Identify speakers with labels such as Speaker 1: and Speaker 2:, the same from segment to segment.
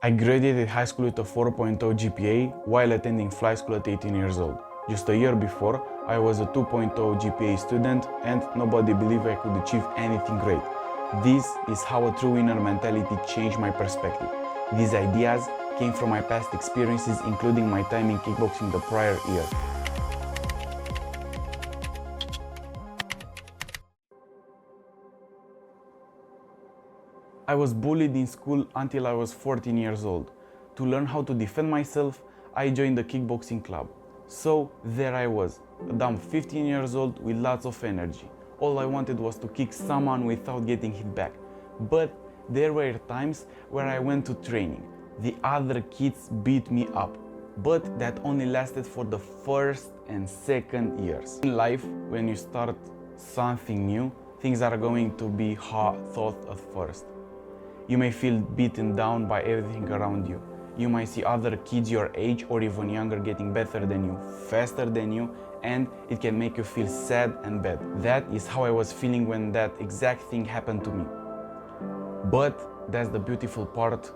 Speaker 1: I graduated high school with a 4.0 GPA while attending fly school at 18 years old. Just a year before, I was a 2.0 GPA student and nobody believed I could achieve anything great. This is how a true winner mentality changed my perspective. These ideas came from my past experiences, including my time in kickboxing the prior year. I was bullied in school until I was 14 years old. To learn how to defend myself, I joined the kickboxing club. So there I was, a dumb 15 years old with lots of energy. All I wanted was to kick someone without getting hit back. But there were times where I went to training. The other kids beat me up. But that only lasted for the first and second years. In life, when you start something new, things are going to be hard thought at first. You may feel beaten down by everything around you. You might see other kids your age or even younger getting better than you, faster than you, and it can make you feel sad and bad. That is how I was feeling when that exact thing happened to me. But that's the beautiful part.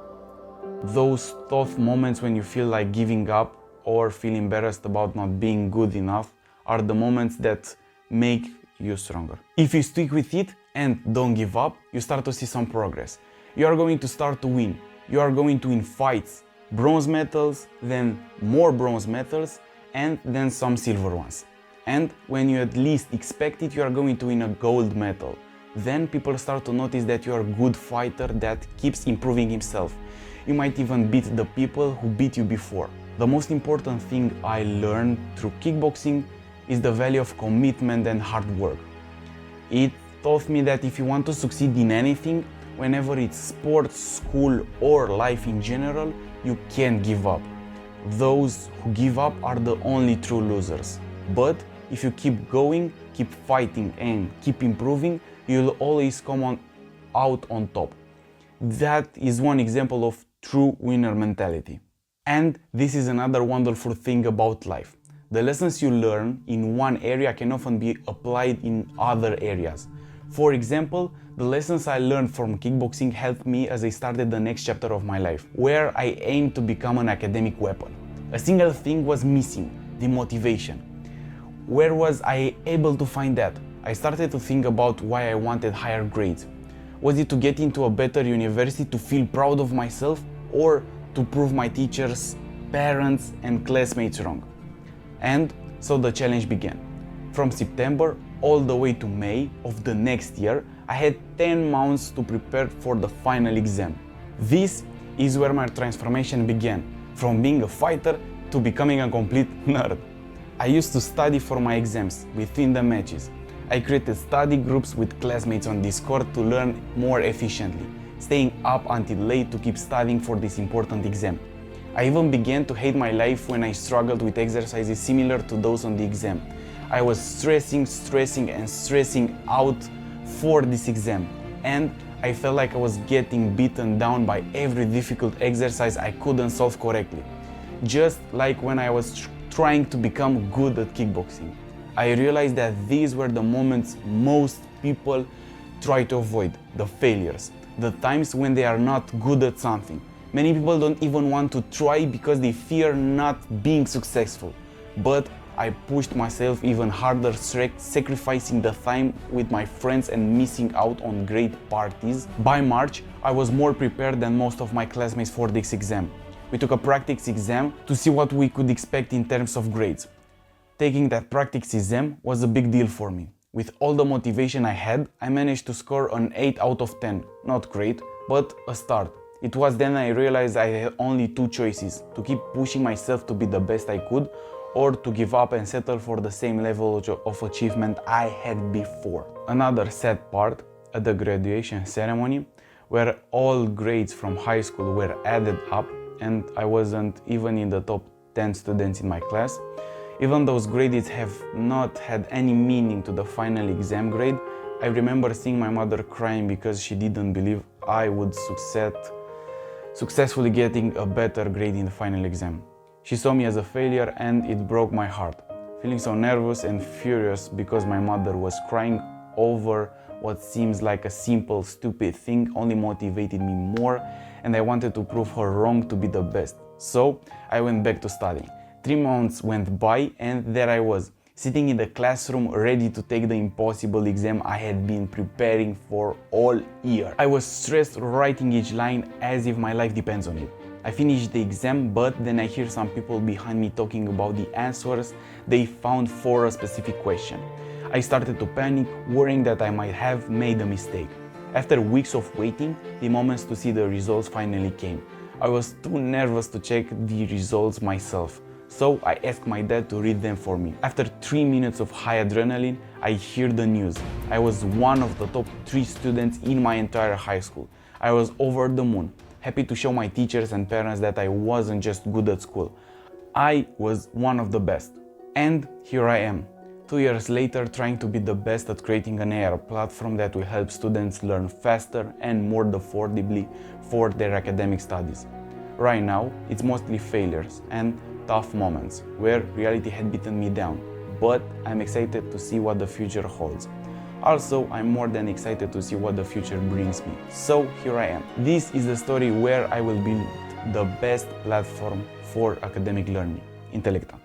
Speaker 1: Those tough moments when you feel like giving up or feel embarrassed about not being good enough are the moments that make you stronger. If you stick with it and don't give up, you start to see some progress. You are going to start to win. You are going to win fights, bronze medals, then more bronze medals, and then some silver ones. And when you at least expect it, you are going to win a gold medal. Then people start to notice that you are a good fighter that keeps improving himself. You might even beat the people who beat you before. The most important thing I learned through kickboxing is the value of commitment and hard work. It taught me that if you want to succeed in anything, whenever it's sports, school, or life in general, you can't give up. Those who give up are the only true losers. But if you keep going, keep fighting, and keep improving, you'll always come out on top. That is one example of true winner mentality. And this is another wonderful thing about life. The lessons you learn in one area can often be applied in other areas. For example, the lessons I learned from kickboxing helped me as I started the next chapter of my life, where I aimed to become an academic weapon. A single thing was missing: the motivation. Where was I able to find that? I started to think about why I wanted higher grades. Was it to get into a better university to feel proud of myself, or to prove my teachers, parents, and classmates wrong? And so the challenge began. From September all the way to May of the next year, I had 10 months to prepare for the final exam. This is where my transformation began, from being a fighter to becoming a complete nerd. I used to study for my exams within the matches. I created study groups with classmates on Discord to learn more efficiently, staying up until late to keep studying for this important exam. I even began to hate my life when I struggled with exercises similar to those on the exam. I was stressing out for this exam, and I felt like I was getting beaten down by every difficult exercise I couldn't solve correctly. Just like when I was trying to become good at kickboxing. I realized that these were the moments most people try to avoid, the failures, the times when they are not good at something. Many people don't even want to try because they fear not being successful. But I pushed myself even harder, sacrificing the time with my friends and missing out on great parties. By March, I was more prepared than most of my classmates for this exam. We took a practice exam to see what we could expect in terms of grades. Taking that practice exam was a big deal for me. With all the motivation I had, I managed to score an 8 out of 10. Not great, but a start. It was then I realized I had only two choices: to keep pushing myself to be the best I could, or to give up and settle for the same level of achievement I had before. Another sad part at the graduation ceremony, where all grades from high school were added up and I wasn't even in the top 10 students in my class. Even those grades have not had any meaning to the final exam grade. I remember seeing my mother crying because she didn't believe I would successfully getting a better grade in the final exam. She saw me as a failure and it broke my heart. Feeling so nervous and furious because my mother was crying over what seems like a simple, stupid thing only motivated me more and I wanted to prove her wrong to be the best. So I went back to studying. 3 months went by and there I was, sitting in the classroom ready to take the impossible exam I had been preparing for all year. I was stressed writing each line as if my life depends on it. I finished the exam, but then I hear some people behind me talking about the answers they found for a specific question. I started to panic, worrying that I might have made a mistake. After weeks of waiting, the moments to see the results finally came. I was too nervous to check the results myself, so I asked my dad to read them for me. After 3 minutes of high adrenaline, I hear the news. I was one of the top 3 students in my entire high school. I was over the moon, happy to show my teachers and parents that I wasn't just good at school. I was one of the best. And here I am, 2 years later, trying to be the best at creating an AI platform that will help students learn faster and more affordably for their academic studies. Right now, it's mostly failures and tough moments where reality had beaten me down, but I'm excited to see what the future holds. Also, I'm more than excited to see what the future brings me. So here I am. This is the story where I will build the best platform for academic learning, Intellecta.